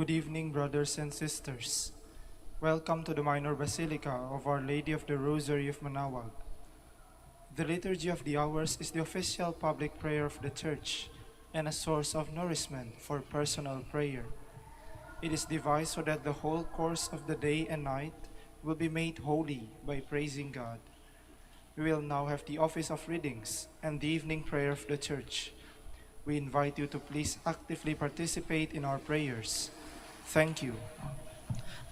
Good evening, brothers and sisters. Welcome to the Minor Basilica of Our Lady of the Rosary of Manaoag. The Liturgy of the Hours is the official public prayer of the Church and a source of nourishment for personal prayer. It is devised so that the whole course of the day and night will be made holy by praising God. We will now have the office of readings and the evening prayer of the Church. We invite you to please actively participate in our prayers. Thank you.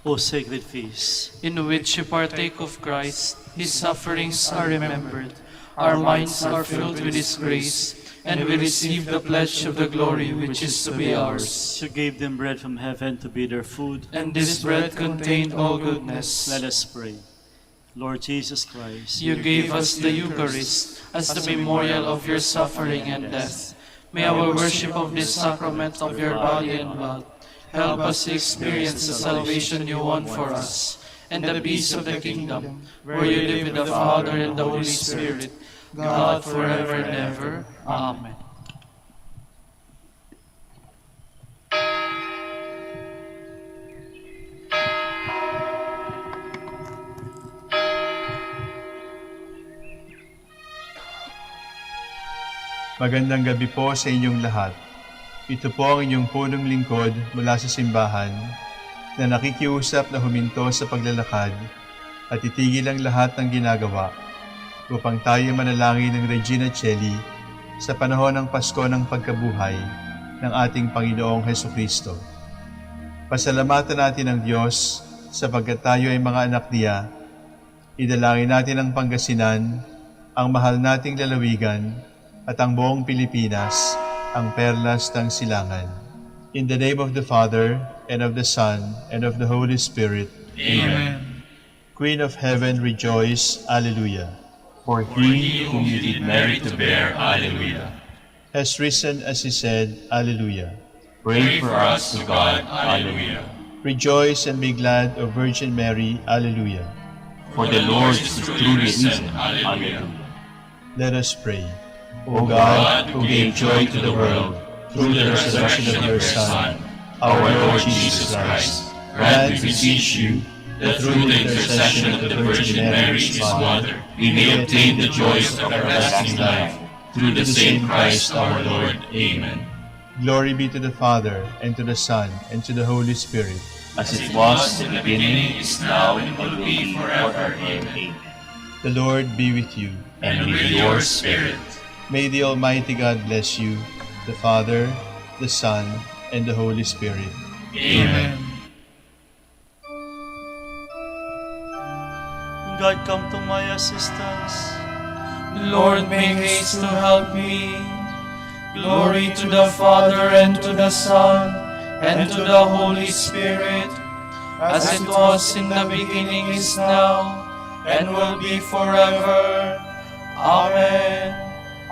O sacred feast, in which you partake of Christ, His sufferings are remembered, our minds are filled with His grace, and we receive the pledge of the glory which is to be ours. you gave them bread from heaven to be their food, And this bread contained all goodness. let us pray. Lord Jesus Christ, You gave us the Eucharist as the memorial of your suffering and death. May our worship of this sacrament of your body and blood help us to experience the salvation you won for us, and the peace of the kingdom, where you live with the Father and the Holy Spirit, God forever and ever. Amen. Magandang gabi po sa inyong lahat. Ito po ang inyong punong lingkod mula sa simbahan na nakikiusap na huminto sa paglalakad at itigil ang lahat ng ginagawa upang tayo manalangin ng Regina Coeli sa panahon ng Pasko ng pagkabuhay ng ating Panginoong Hesukristo. Pasalamatan natin ang Diyos sapagkat tayo ay mga anak niya. Idalangin natin ang Pangasinan, ang mahal nating lalawigan, at ang buong Pilipinas, ang perlas ng silangan. In the name of the Father, and of the Son, and of the Holy Spirit. Amen. Queen of Heaven, rejoice. Alleluia. For he whom you did merit to bear, Alleluia. Has risen as he said, Alleluia. Pray for us to God, Alleluia. Rejoice and be glad, O Virgin Mary, Alleluia. For the Lord is truly risen, Alleluia. Let us pray. O God, who gave joy to the world through the resurrection of your Son, our Lord Jesus Christ, grant, we beseech you, that through the intercession of the Virgin Mary, His Mother, we may obtain the joys of everlasting life, through the same Christ our Lord. Amen. Glory be to the Father, and to the Son, and to the Holy Spirit. As it was in the beginning, is now, and will be forever. Amen. The Lord be with you. And with your spirit. May the Almighty God bless you, the Father, the Son, and the Holy Spirit. Amen. God, come to my assistance. Lord, make haste to help me. Glory to the Father, and to the Son, and to the Holy Spirit, as it was in the beginning, is now, and will be forever. Amen.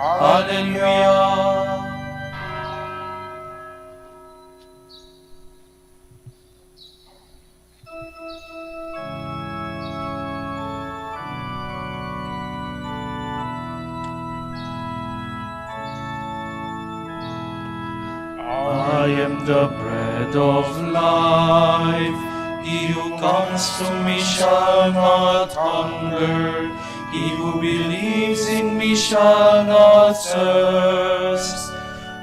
Hallelujah. I am the bread of life. He who comes to me shall not hunger. He who believes in me shall not thirst.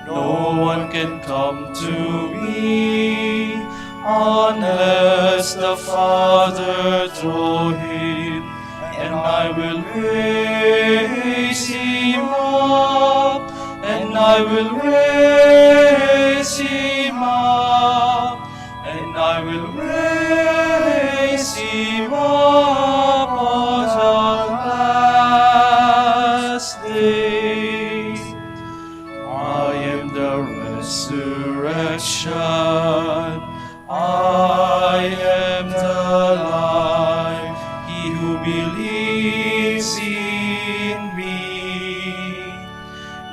No one can come to me unless the Father draw him, and I will raise him up, and I will raise him up, and I will raise him up on the last day. I am the resurrection, I am the life. He who believes in me,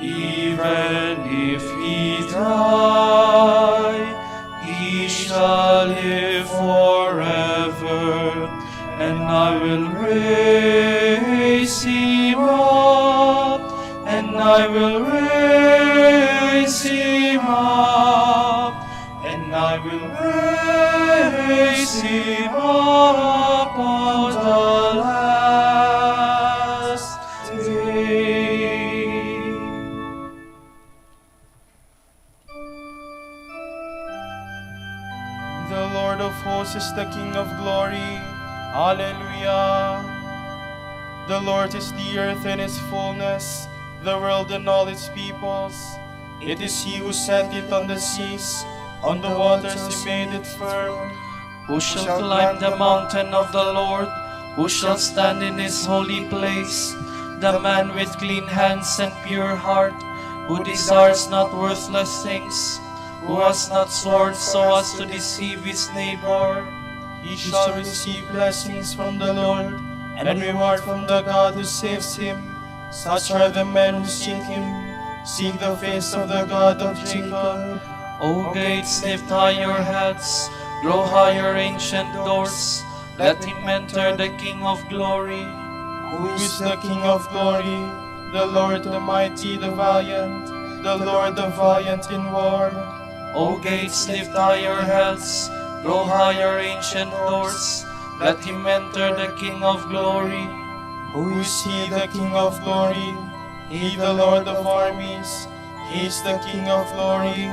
even if he die, he shall live forever, and I will raise him up, and I will raise him up, and I will raise Raise him up on the last day. The Lord of hosts is the King of glory. Hallelujah. The Lord is the earth and its fullness, the world and all its peoples. It is He who set it on the seas, on the waters He made it firm. Who shall climb the mountain of the Lord? Who shall stand in His holy place? The man with clean hands and pure heart, who desires not worthless things, who has not sworn so as to deceive his neighbor. He shall receive blessings from the Lord, and reward from the God who saves him. Such are the men who seek Him, seek the face of the God of Jacob. O gates, lift high your heads, grow higher, ancient doors. Let him enter, the King of glory. Who is the King of glory? The Lord the mighty, the valiant, the Lord the valiant in war. O gates, lift high your heads, grow higher, ancient doors. Let him enter, the King of glory. Who is He, the King of glory? He, the Lord of armies. He is the King of glory.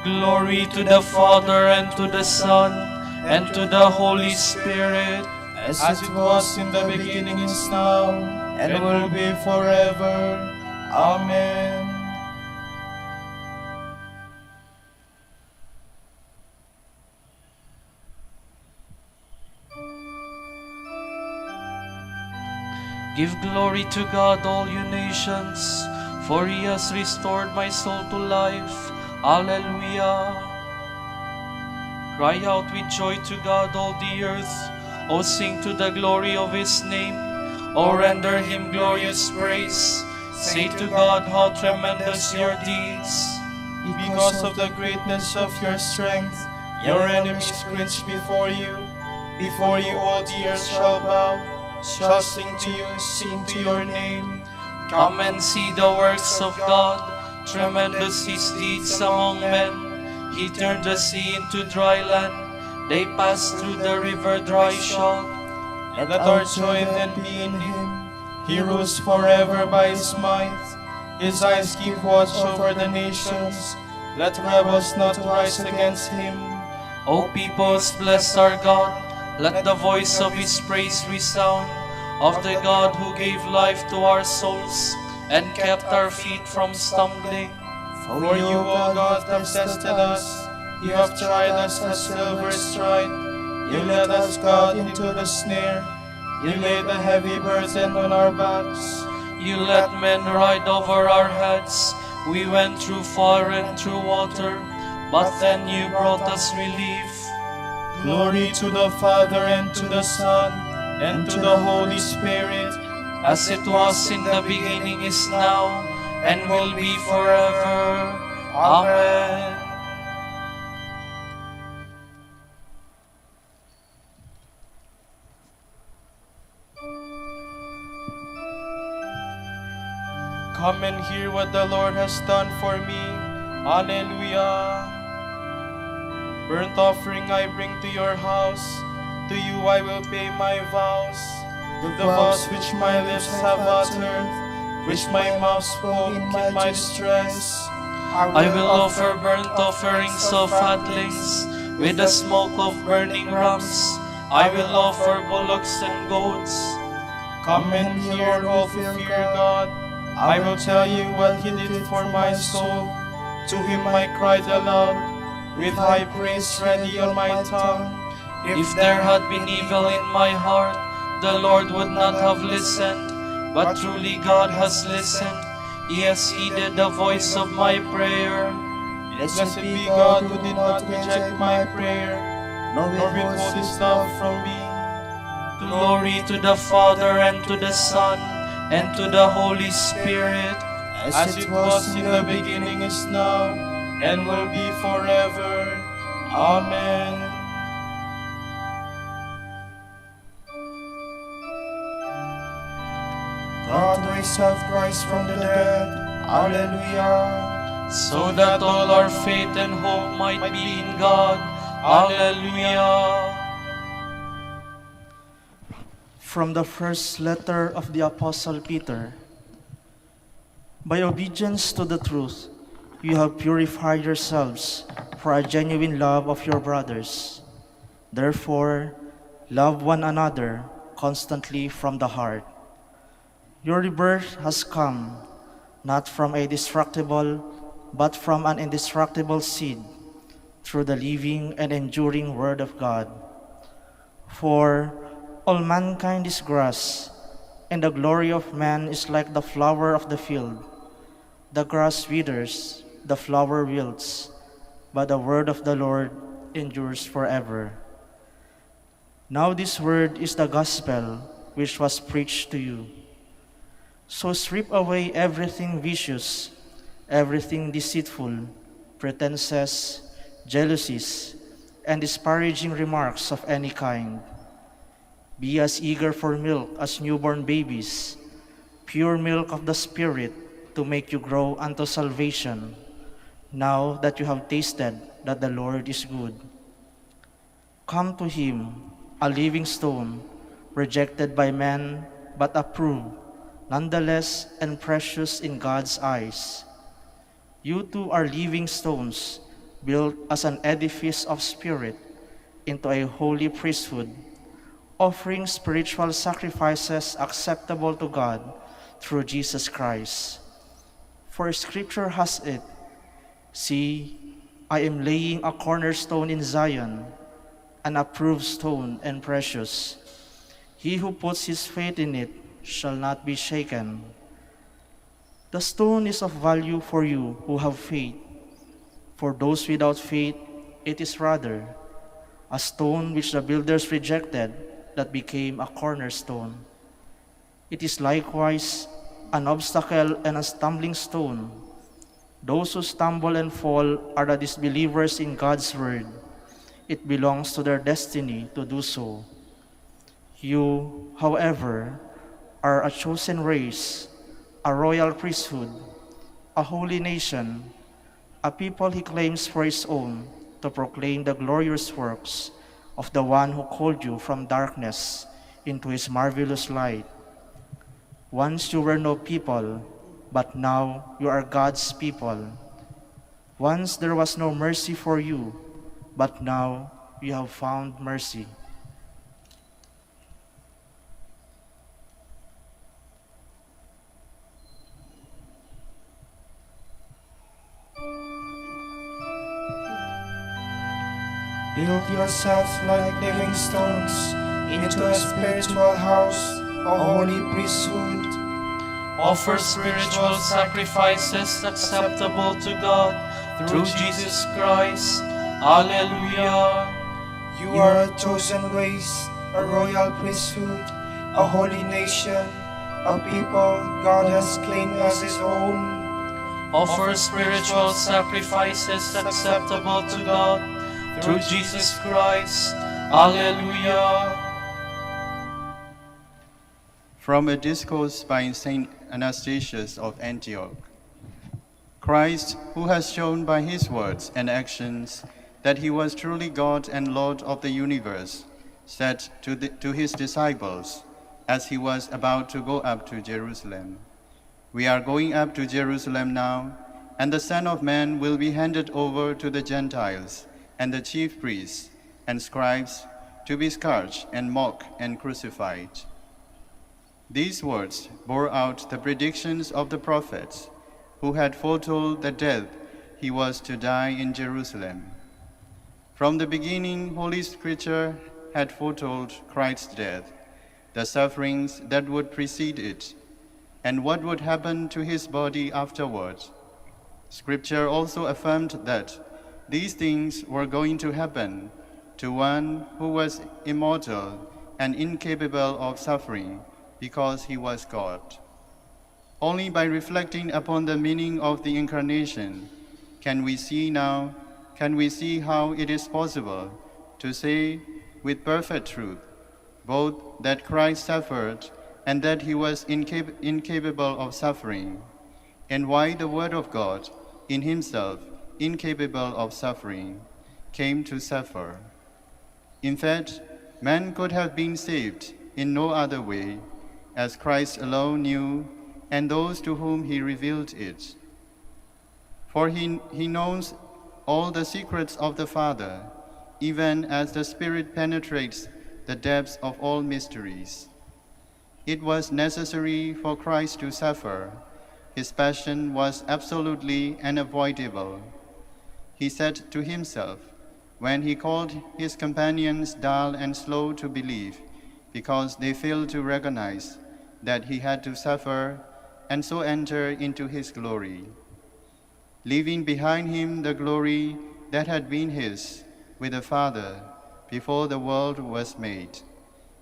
Glory to the Father, and to the Son, and to the Holy Spirit. As it was in the beginning, is now, and will be forever. Amen. Give glory to God, all you nations, for He has restored my soul to life. Alleluia. Cry out with joy to God, all the earth. O sing to the glory of His name. O render Him glorious praise. Say to God, how tremendous your deeds. Because of the greatness of your strength, your enemies cringe before you. Before you all the earth shall bow, shall sing to your name. Come and see the works of God, tremendous His deeds among men. He turned the sea into dry land, they passed through the river dry shod. Let our joy then be in Him. He rules forever by His might. His eyes keep watch over the nations. Let rebels not rise against Him. O peoples, bless our God. Let the voice of His praise resound, of the God who gave life to our souls and kept our feet from stumbling. For you, O God, have tested us. You have tried us as silver is tried. You led us, God, into the snare. You laid a heavy burden on our backs. You let men ride over our heads. We went through fire and through water, but then you brought us relief. Glory to the Father, and to the Son, and to the Holy Spirit, as it was in the beginning, is now, and will be forever. Amen. Come and hear what the Lord has done for me. Alleluia. Burnt offering I bring to your house. To you I will pay my vows. The vows which my lips have uttered, which my mouth spoke in my distress. I will offer burnt offerings of fatlings, with the smoke of burning rams. I will offer bullocks and goats. Come and hear, all who fear God. I will tell you what He did for my soul. To Him I cried aloud, with high praise ready on my tongue. If there had been evil in my heart, the Lord would not have listened. But truly God has listened. He has heeded the voice of my prayer. Blessed be God who did not reject my prayer, nor withhold His love from me. Glory to the Father, and to the Son, and to the Holy Spirit, as it was in the beginning, is now, and will be forever. Amen. God raised up Christ from the dead. Alleluia. so that all our faith and hope might be in God. Alleluia. From the first letter of the Apostle Peter. By obedience to the truth, you have purified yourselves for a genuine love of your brothers. Therefore, love one another constantly from the heart. Your rebirth has come, not from a destructible, but from an indestructible seed, through the living and enduring Word of God. For all mankind is grass, and the glory of man is like the flower of the field. The grass withers, the flower wilts, but the word of the Lord endures forever. Now this word is the gospel which was preached to you. So strip away everything vicious, everything deceitful, pretenses, jealousies, and disparaging remarks of any kind. Be as eager for milk as newborn babies, pure milk of the Spirit, to make you grow unto salvation, now that you have tasted that the Lord is good. Come to him, a living stone, rejected by men, but approved, nonetheless, and precious in God's eyes. You too are living stones, built as an edifice of spirit into a holy priesthood, offering spiritual sacrifices acceptable to God through Jesus Christ. For Scripture has it, "See, I am laying a cornerstone in Zion, an approved stone and precious. He who puts his faith in it shall not be shaken." The stone is of value for you who have faith. For those without faith, it is rather a stone which the builders rejected, that became a cornerstone. It is likewise an obstacle and a stumbling stone. Those who stumble and fall are the disbelievers in God's word. It belongs to their destiny to do so. You, however, are a chosen race, a royal priesthood, a holy nation, a people he claims for his own, to proclaim the glorious works of the one who called you from darkness into his marvelous light. Once you were no people, but now you are God's people. Once there was no mercy for you, but now you have found mercy. Build yourselves like living stones into a spiritual house, a holy priesthood. Offer spiritual sacrifices acceptable to God through Jesus Christ. Alleluia. You are a chosen race, a royal priesthood, a holy nation, a people God has claimed as his own. Offer spiritual sacrifices acceptable to God through Jesus Christ. Alleluia. From a discourse by Saint Anastasius of Antioch. Christ, who has shown by his words and actions that he was truly God and Lord of the universe, said to his disciples, as he was about to go up to Jerusalem, "We are going up to Jerusalem now, and the Son of Man will be handed over to the Gentiles and the chief priests and scribes to be scourged and mocked and crucified." These words bore out the predictions of the prophets, who had foretold the death he was to die in Jerusalem. From the beginning, Holy Scripture had foretold Christ's death, the sufferings that would precede it, and what would happen to his body afterward. Scripture also affirmed that these things were going to happen to one who was immortal and incapable of suffering, because he was God. Only by reflecting upon the meaning of the Incarnation can we see how it is possible to say with perfect truth both that Christ suffered and that he was incapable of suffering, and why the Word of God, in himself incapable of suffering, came to suffer. In fact, man could have been saved in no other way, as Christ alone knew, and those to whom he revealed it. For he knows all the secrets of the Father, even as the Spirit penetrates the depths of all mysteries. It was necessary for Christ to suffer. His passion was absolutely unavoidable. He said to himself, when he called his companions dull and slow to believe, because they failed to recognize that he had to suffer and so enter into his glory, leaving behind him the glory that had been his with the Father before the world was made.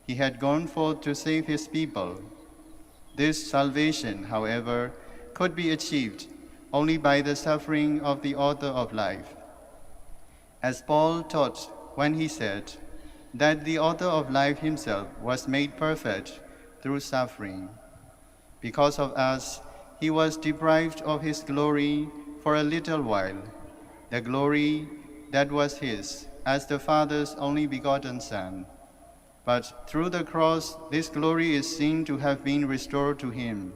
He had gone forth to save his people. This salvation, however, could be achieved only by the suffering of the author of life. As Paul taught when he said that the author of life himself was made perfect through suffering. Because of us, he was deprived of his glory for a little while, the glory that was his as the Father's only begotten Son. But through the cross, this glory is seen to have been restored to him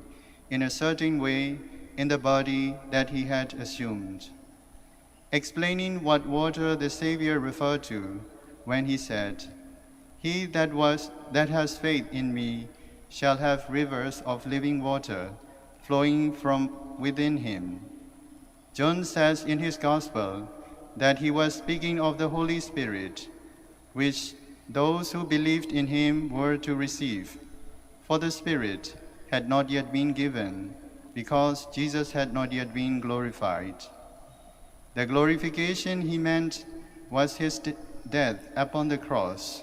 in a certain way in the body that he had assumed. Explaining what water the Savior referred to when he said, "He that has faith in me shall have rivers of living water flowing from within him." John says in his Gospel that he was speaking of the Holy Spirit, which those who believed in him were to receive, for the Spirit had not yet been given, because Jesus had not yet been glorified. The glorification he meant was his death upon the cross,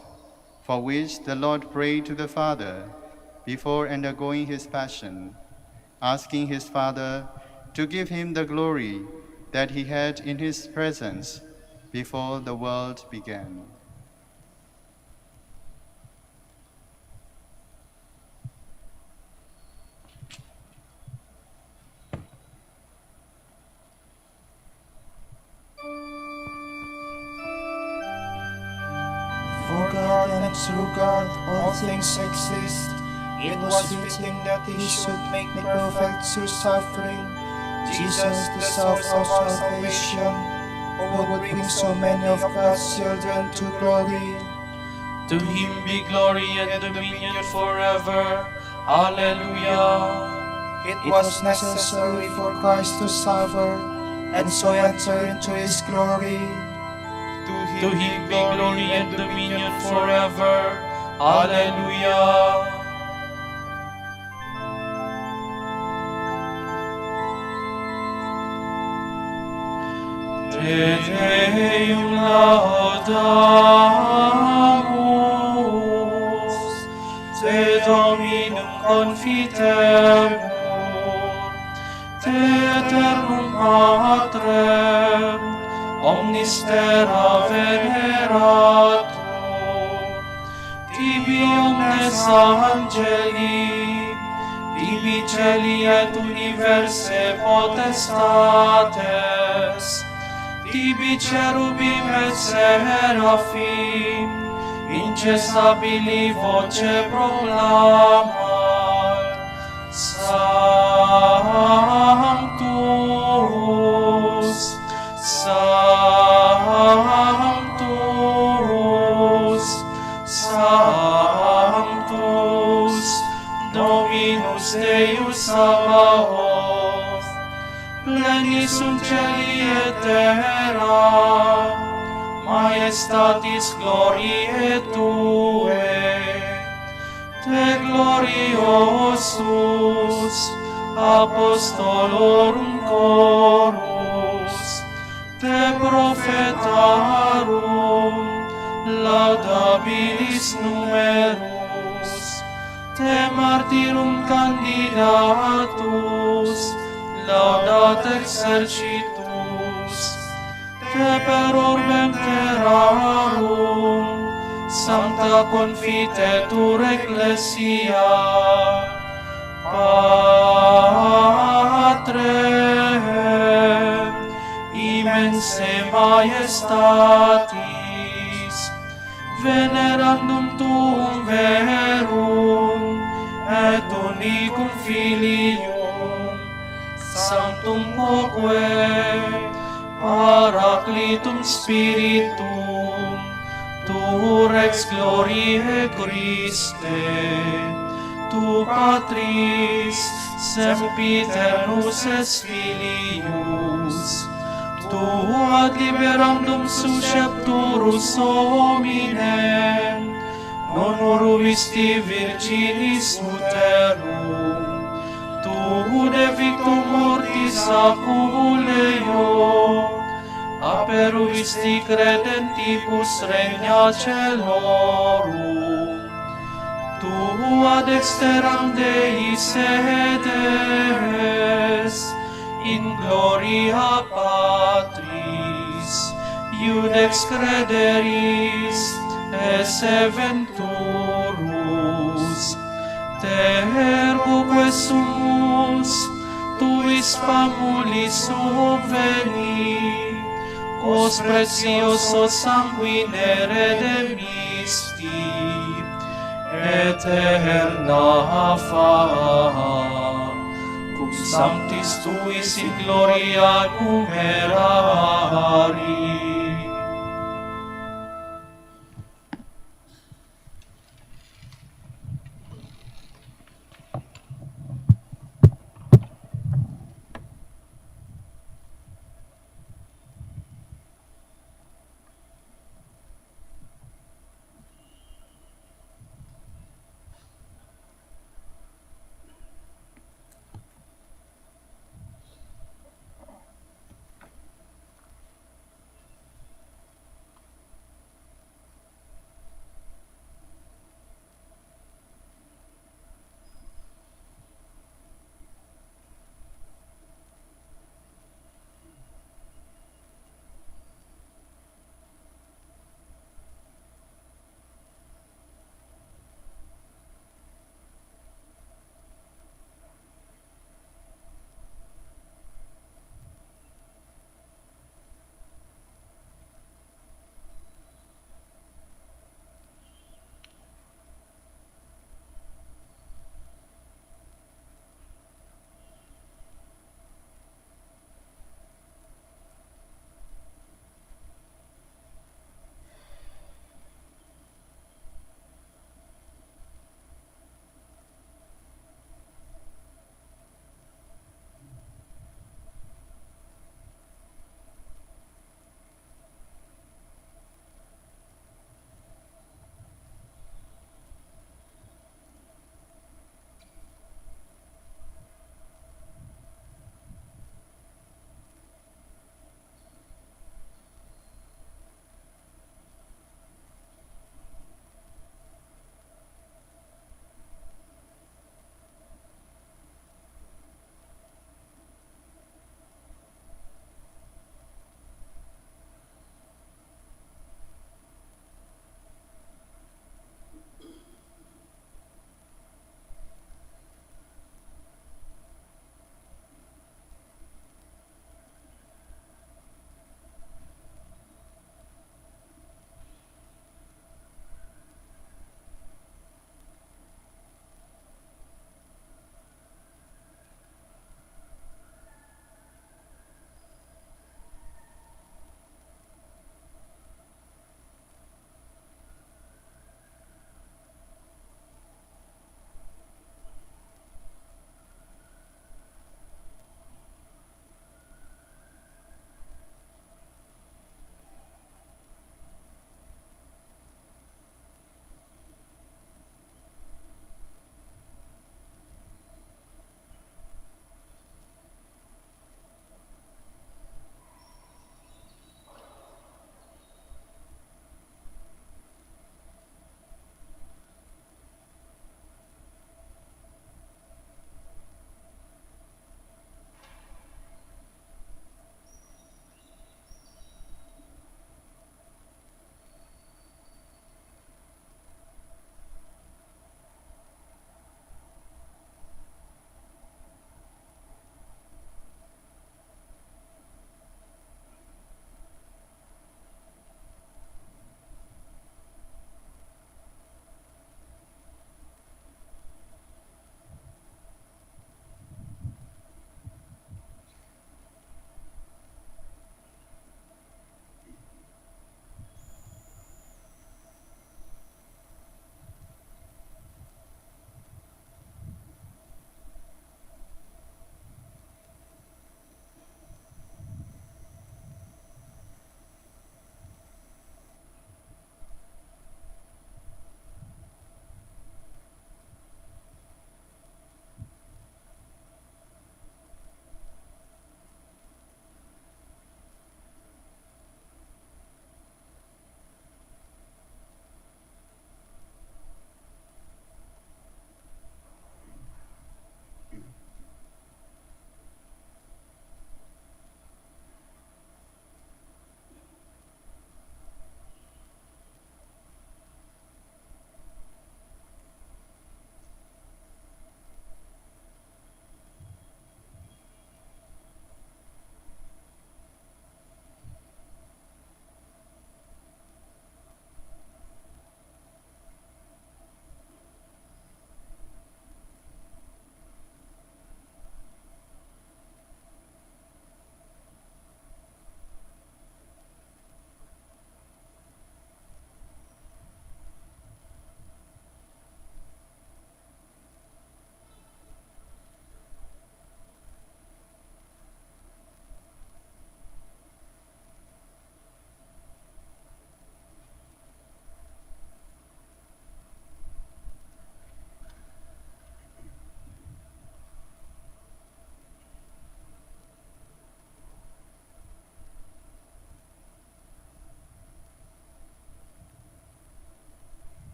for which the Lord prayed to the Father before undergoing his passion, asking his Father to give him the glory that he had in his presence before the world began. For God and through God all things exist. It was fitting that he should make perfect through suffering Jesus, the source of our salvation, who would bring so many of God's children to glory. To him be glory and dominion forever. Alleluia. It was necessary for Christ to suffer and so enter into his glory. To him be glory and dominion forever. Alleluia. Te Deum laudamus, Te Dominum confiteor, Te eternum Patrem, omnis terra veneratur, Tibi omnes angeli, Tibi celi et universe potestates, Tibi cherubim et seraphim, incessabili voce proclamat, Sanctus, Sanctus, Sanctus, Dominus Deus Sabaoth, plenis sunt celi et terra, maestatis gloriae Tuae, Te gloriosus, apostolorum chorus, Te prophetarum, laudabilis numerus, Te martyrum candidatus, laudat exercitus, Te per orbem terrarum, sancta confitetur ecclesia, Patre, mense majestatis, venerandum tuum verum, et unicum Filium, sanctum quoque, Paraclitum Spiritum, tu Rex Gloriae Christe, tu Patris, sempiternus es Filius, tu ad liberandum suscepturus hominem, non uruisti virginis uterum, tu de victum mortis aculeo, aperuisti credentibus regna celorum, tu ad exteram Dei sedes, in gloria Patris, iudex crederis, esse venturus, terque sumus, tuis famulis subveni, os preciosos sanguine redemisti, eterna fama, cum sanctis tuis in gloria numerari.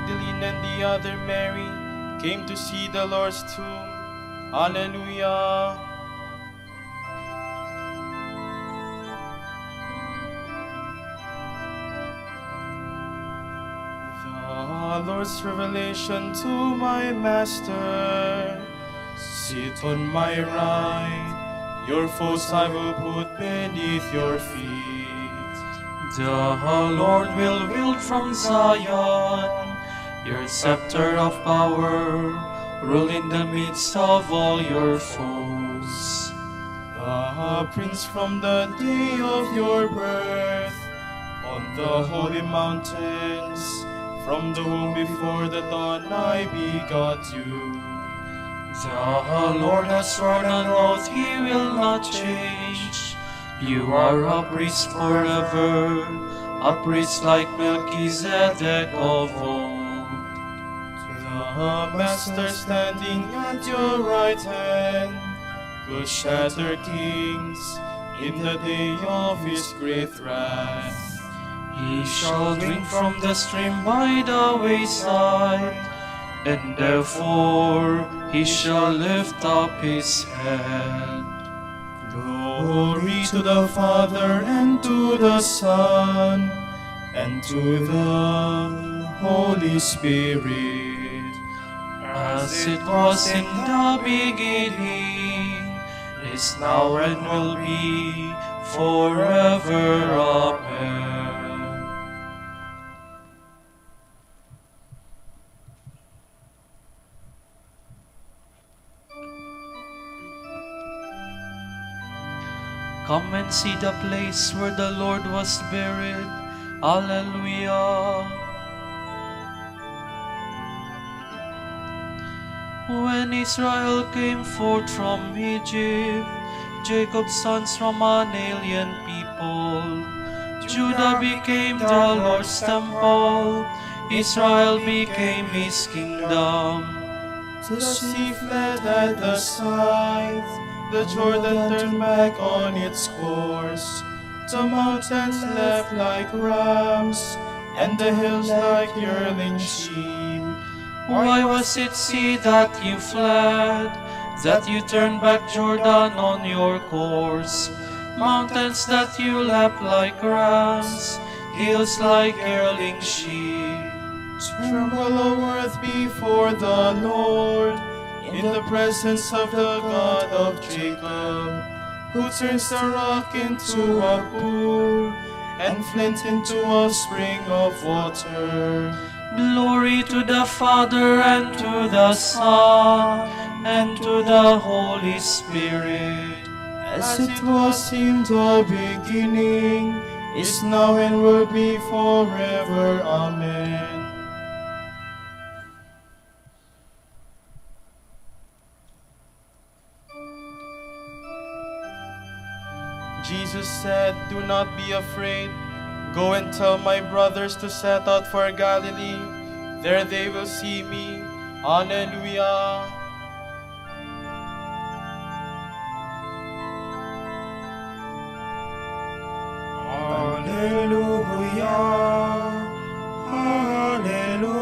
Magdalene and the other Mary came to see the Lord's tomb. Alleluia. The Lord's revelation to my Master. Sit on my right, your foes I will put beneath your feet. The Lord will wield from Zion your scepter of power, rule in the midst of all your foes. The Prince from the day of your birth, on the holy mountains, from the womb before the dawn I begot you. The Lord has sworn an oath he will not change. You are a priest forever, a priest like Melchizedek of old. The Master standing at your right hand will shatter kings in the day of his great wrath. He shall drink from the stream by the wayside, and therefore he shall lift up his head. Glory to the Father, and to the Son, and to the Holy Spirit, as it was in the beginning, is now, and will be forever. Amen. Come and see the place where the Lord was buried. Alleluia. When Israel came forth from Egypt, Jacob's sons from an alien people, Judah became the Lord's temple, Israel became his kingdom. The sea fled at the sight, the Jordan turned back on its course. The mountains leapt like rams, and the hills like yearling sheep. Why was it sea that you fled, that you turned back Jordan on your course? Mountains that you leapt like rams, hills like yearling sheep. Tremble, O earth, before the Lord, in the presence of the God of Jacob, who turns the rock into a pool, and flint into a spring of water. Glory to the Father, and to the Son, and to the Holy Spirit. As it was in the beginning, is now, and will be forever. Amen. Jesus said, "Do not be afraid. Go and tell my brothers to set out for Galilee. There they will see me." Alleluia. Alleluia. Alleluia.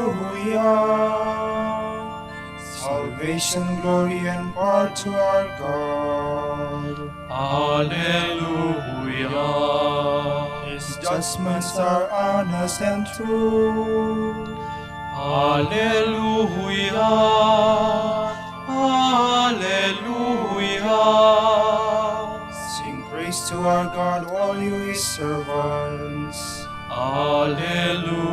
Salvation, glory, and power to our God. Alleluia. His judgments are honest and true. Alleluia. Alleluia. Sing praise to our God, all you his servants. Alleluia.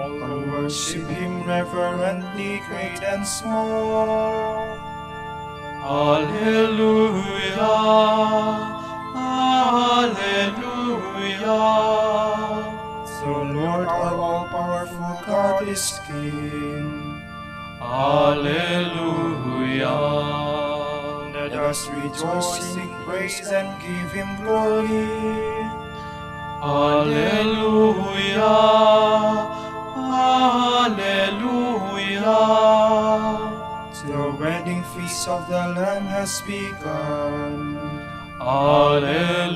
All who worship him reverently, great and small. Alleluia. Alleluia. The Lord, our all-powerful God, is King. Alleluia. Let us rejoice, sing praise, and give him glory. Alleluia. Alleluia. The wedding feast of the Lamb has begun. Alleluia.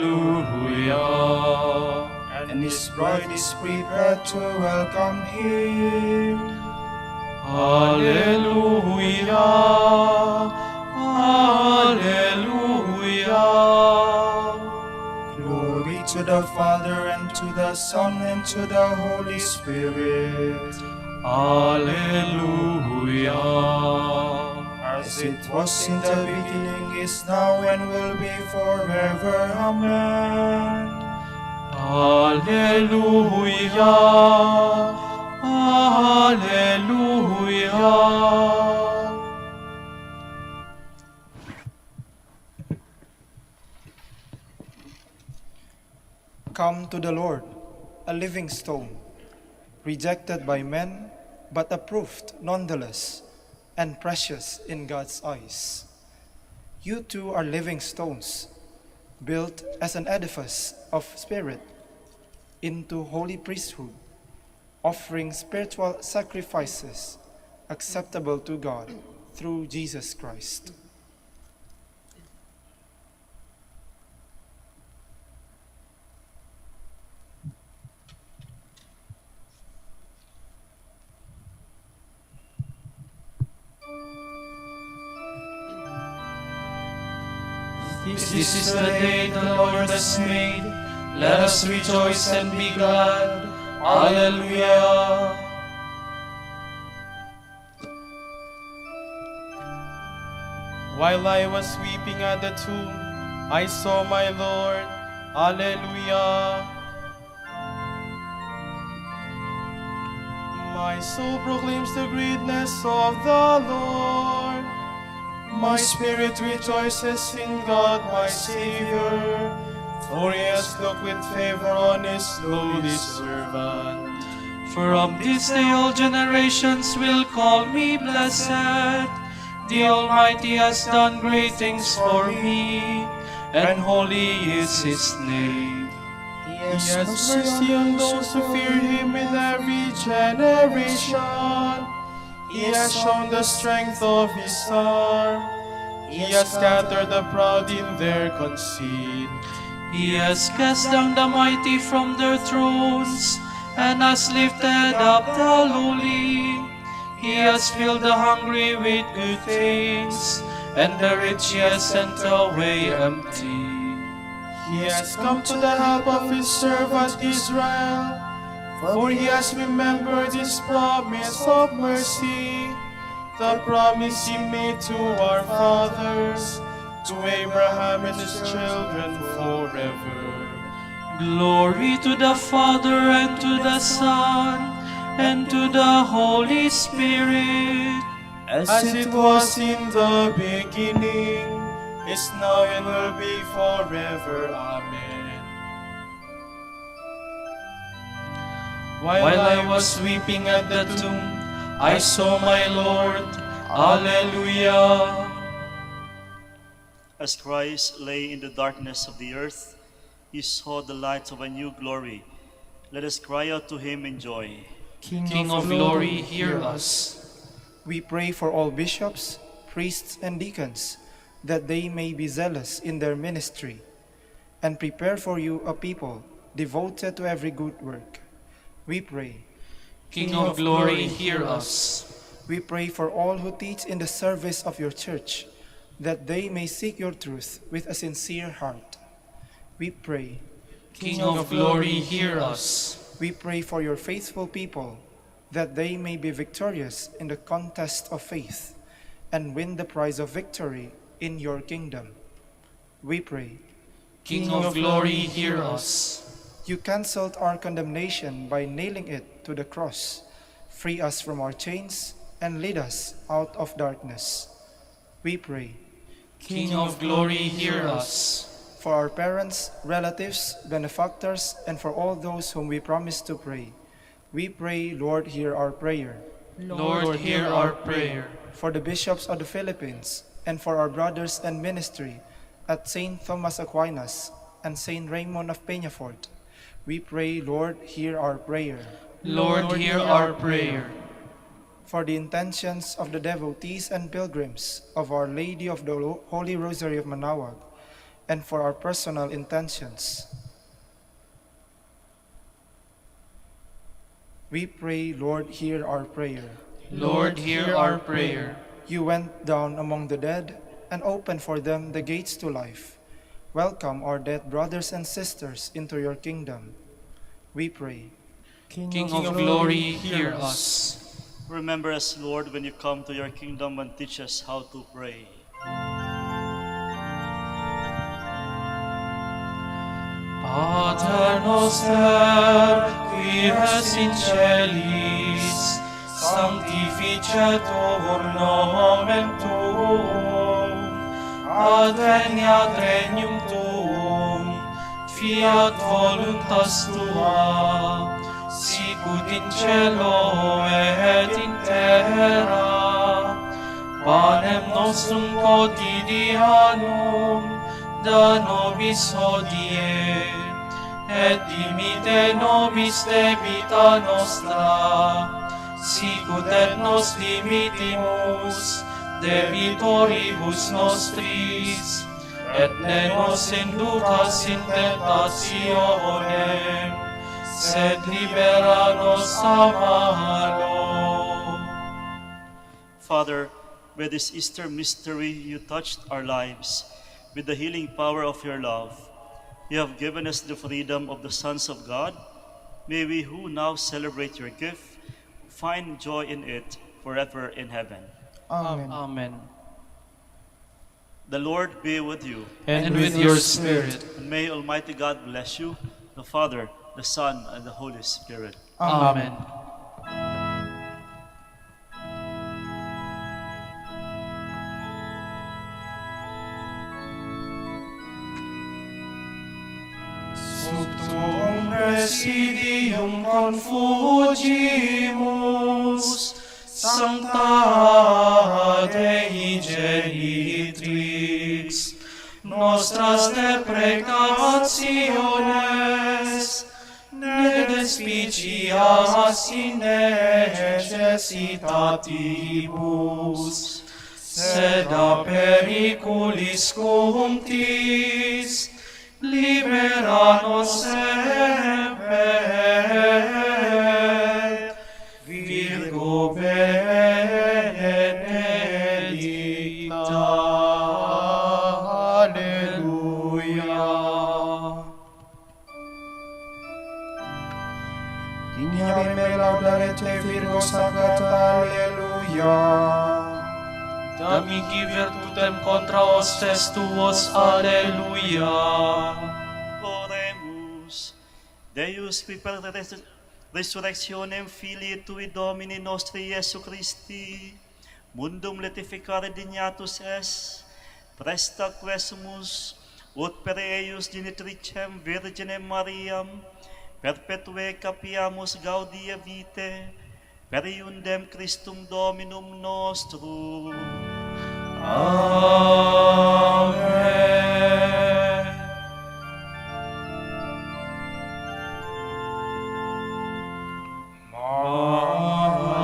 And and his bride is prepared to welcome him. Hallelujah, hallelujah. Glory to the Father, and to the Son, and to the Holy Spirit. Hallelujah. As it was in the beginning, is now, and will be forever. Amen. Hallelujah, hallelujah. Come to the Lord, a living stone, rejected by men, but approved nonetheless, and precious in God's eyes. You too are living stones, built as an edifice of spirit into holy priesthood, offering spiritual sacrifices acceptable to God through Jesus Christ. This is the day the Lord has made. Let us rejoice and be glad. Hallelujah. While I was weeping at the tomb, I saw my Lord. Hallelujah. My soul proclaims the greatness of the Lord. My spirit rejoices in God my Savior, for he has looked with favor on his lowly servant. From this day all generations will call me blessed. The Almighty has done great things for me, and holy is his name. He has mercy on those who fear him in every generation. He has shown the strength of his arm. He has scattered the proud in their conceit. He has cast down the mighty from their thrones, and has lifted up the lowly. He has filled the hungry with good things, and the rich he has sent away empty. He has come to the help of his servant Israel, for he has remembered his promise of mercy, the promise he made to our fathers, to Abraham and his children forever. Glory to the Father, and to the Son, and to the Holy Spirit, as it was in the beginning, is now, and will be forever. Amen. While I was weeping at the tomb, I saw my Lord. Hallelujah. As Christ lay in the darkness of the earth, he saw the light of a new glory. Let us cry out to him in joy. King of glory, hear us. We pray for all bishops, priests, and deacons, that they may be zealous in their ministry, and prepare for you a people devoted to every good work. We pray. King of glory, hear us. We pray for all who teach in the service of your church, that they may seek your truth with a sincere heart. We pray. King of glory, hear us. We pray for your faithful people, that they may be victorious in the contest of faith, and win the prize of victory in your kingdom. We pray. King of glory, hear us. You canceled our condemnation by nailing it to the cross. Free us from our chains and lead us out of darkness. We pray. King of glory, hear us. For our parents, relatives, benefactors, and for all those whom we promise to pray, we pray, Lord, hear our prayer. Lord, hear our prayer. For the bishops of the Philippines, and for our brothers and ministry at St. Thomas Aquinas and St. Raymond of Peñafort, we pray, Lord, hear our prayer. Lord, hear our prayer. For the intentions of the devotees and pilgrims of Our Lady of the Holy Rosary of Manaoag, and for our personal intentions. We pray, Lord, hear our prayer. Lord, hear our prayer. You went down among the dead and opened for them the gates to life. Welcome our dead brothers and sisters into your kingdom. We pray. King of glory, hear us. Remember us, Lord, when you come to your kingdom and teach us how to pray. Pater noster, qui es in celis, sanctificetur nomen tuum, adveniat regnum tuum, fiat voluntas tua, sicut in cielo et in terra. Panem nostrum quotidianum da nobis hodie, et dimite nobis debita nostra, sicut et nos dimitimus debitoribus nostris, et ne nos inducas in tentationem, sed libera nos a malo. Father, by this Easter mystery, you touched our lives with the healing power of your love. You have given us the freedom of the sons of God. May we who now celebrate your gift find joy in it forever in heaven. Amen. Amen. The Lord be with you. And with your spirit. And may Almighty God bless you, the Father, the Son, and the Holy Spirit. Amen. Suctum presidium confugimus, Sancta Dei Genitrix, nostras deprecationes, ne despicias in necessitatibus, sed a periculis cunctis, libera nos semper, Virgo benedicta. Alleluia. Dignare me laudare te, Virgo Sancta, Alleluia. Damici virtutem contra hostes tuos, Alleluia. Oremus. Deus viper resurrectionem Filii Tui Domini nostri Iesu Christi, mundum letificare dignatus es, presta quesumus, ut per eius genitricem Virginem Mariam, perpetue capiamus gaudia vitae, per iundem Christum Dominum nostrum. Amen.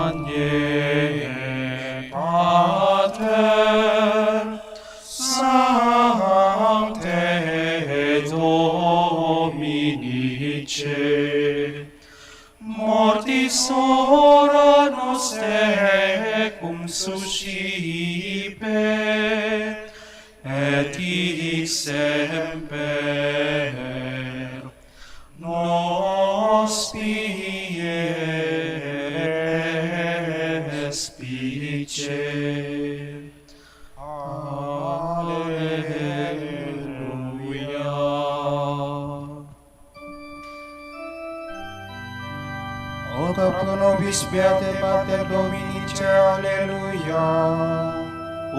Magne Pater Sancte Dominice, mortis hora nos tecum suscipe, et hic semper nos spice. Alleluia. Ota pro nobis beate Pater Dominice, Alleluia.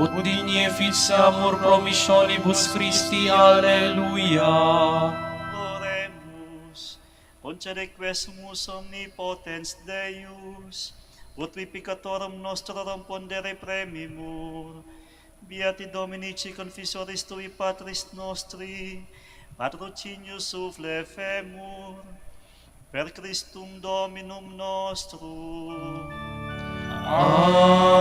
Ut digne ficiamur promissionibus Christi, Alleluia. Oremus. Concede quesumus omnipotens Deus, ut vificatorum nostrorum pondere premimur. Beati Dominici confisoris Tui Patris nostri, patrocinius souffle femur, per Christum Dominum nostrum. Amen.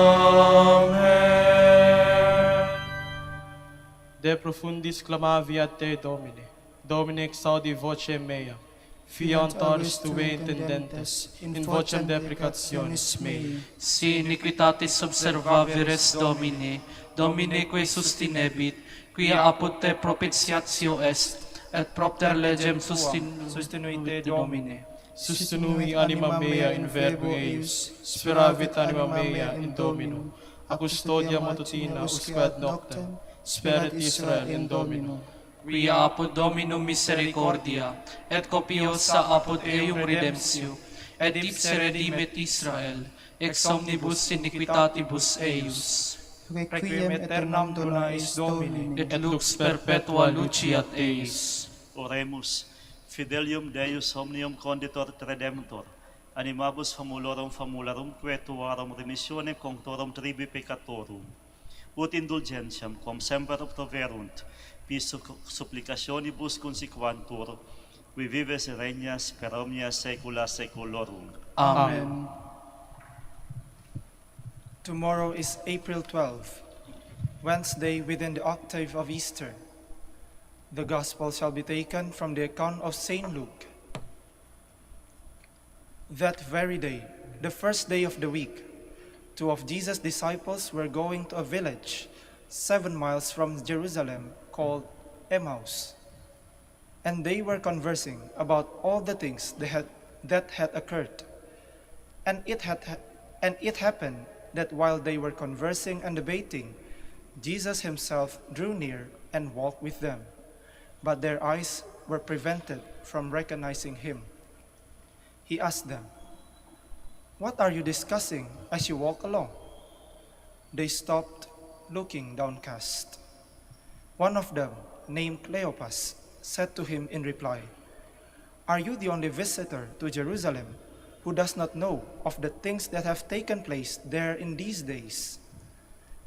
De profundis clamavi a te, Domine. Domine, exaudi voce mea. fiant aris tuae intendentes, in vocem deprecationis mei. Si iniquitatis observavires Domine, Domine quae sustinebit, quia apud te propitiatio est, et propter legem sustinuite Domine. Sustinui anima mea in verbo eius, speravit anima mea in Dominum, a custodia matutina usque ad noctem, sperit Israel in Dominum. Quia apud Dominum misericordia, et copiosa apud eum redemptio, et ipse redimet Israel, ex omnibus iniquitatibus eius. Requiem aeternam dona eis Domine. Et lux perpetua luciat eis. Oremus, Fidelium Deus omnium conditor et redemptor, animabus famularum quetuarum remissionem conctorum tribi peccatorum, ut indulgentiam quam semper proverunt, pis supplicationibus consequantur, qui vives et regnas per omnia saecula saeculorum. Amen. Tomorrow is April 12, Wednesday within the octave of Easter. The Gospel shall be taken from the account of St. Luke. That very day, the first day of the week, two of Jesus' disciples were going to a village 7 miles from Jerusalem called Emmaus. And they were conversing about all the things that had occurred. And it happened that while they were conversing and debating, Jesus himself drew near and walked with them. But their eyes were prevented from recognizing him. He asked them, "What are you discussing as you walk along?" They stopped, looking downcast. One of them, named Cleopas, said to him in reply, "Are you the only visitor to Jerusalem who does not know of the things that have taken place there in these days?"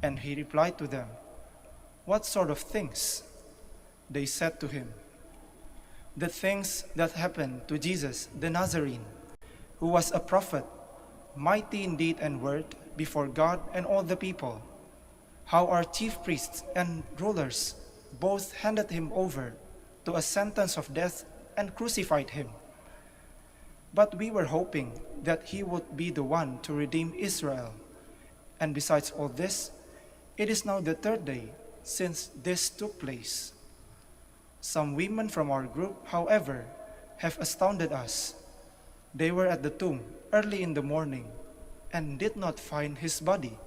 And he replied to them, "What sort of things?" They said to him, "The things that happened to Jesus the Nazarene, who was a prophet, mighty in deed and word before God and all the people, how our chief priests and rulers both handed him over to a sentence of death and crucified him. But we were hoping that he would be the one to redeem Israel. And besides all this, it is now the third day since this took place. Some women from our group, however, have astounded us. They were at the tomb early in the morning and did not find his body.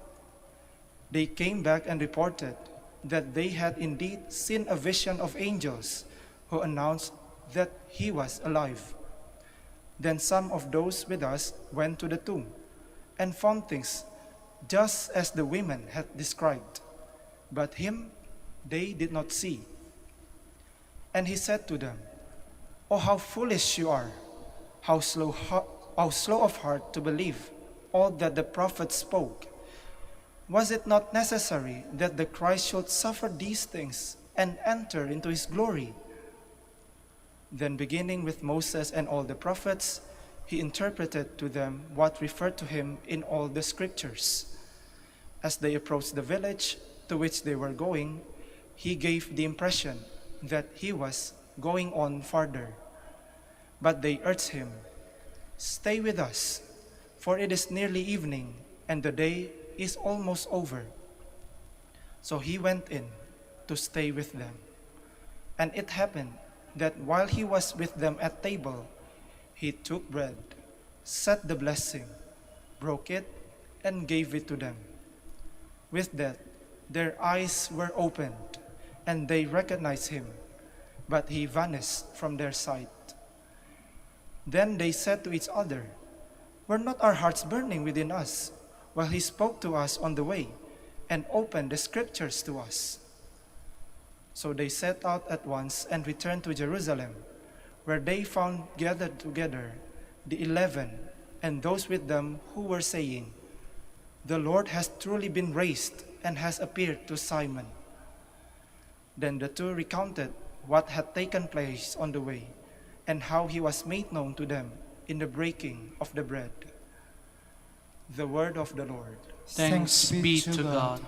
They came back and reported that they had indeed seen a vision of angels who announced that he was alive. Then some of those with us went to the tomb and found things just as the women had described, but him they did not see." And he said to them, "Oh, how foolish you are! How slow of heart to believe all that the prophets spoke. Was it not necessary that the Christ should suffer these things and enter into his glory?" Then, beginning with Moses and all the prophets, he interpreted to them what referred to him in all the scriptures. As they approached the village to which they were going, he gave the impression that he was going on farther. But they urged him, "Stay with us, for it is nearly evening, and the day is almost over." So he went in to stay with them. And it happened that while he was with them at table, he took bread, said the blessing, broke it, and gave it to them. With that, their eyes were opened, and they recognized him, but he vanished from their sight. Then they said to each other, "Were not our hearts burning within us while he spoke to us on the way and opened the scriptures to us?" So they set out at once and returned to Jerusalem, where they found gathered together the 11 and those with them who were saying, "The Lord has truly been raised and has appeared to Simon." Then the two recounted what had taken place on the way and how he was made known to them in the breaking of the bread. The word of the Lord. Thanks be to God.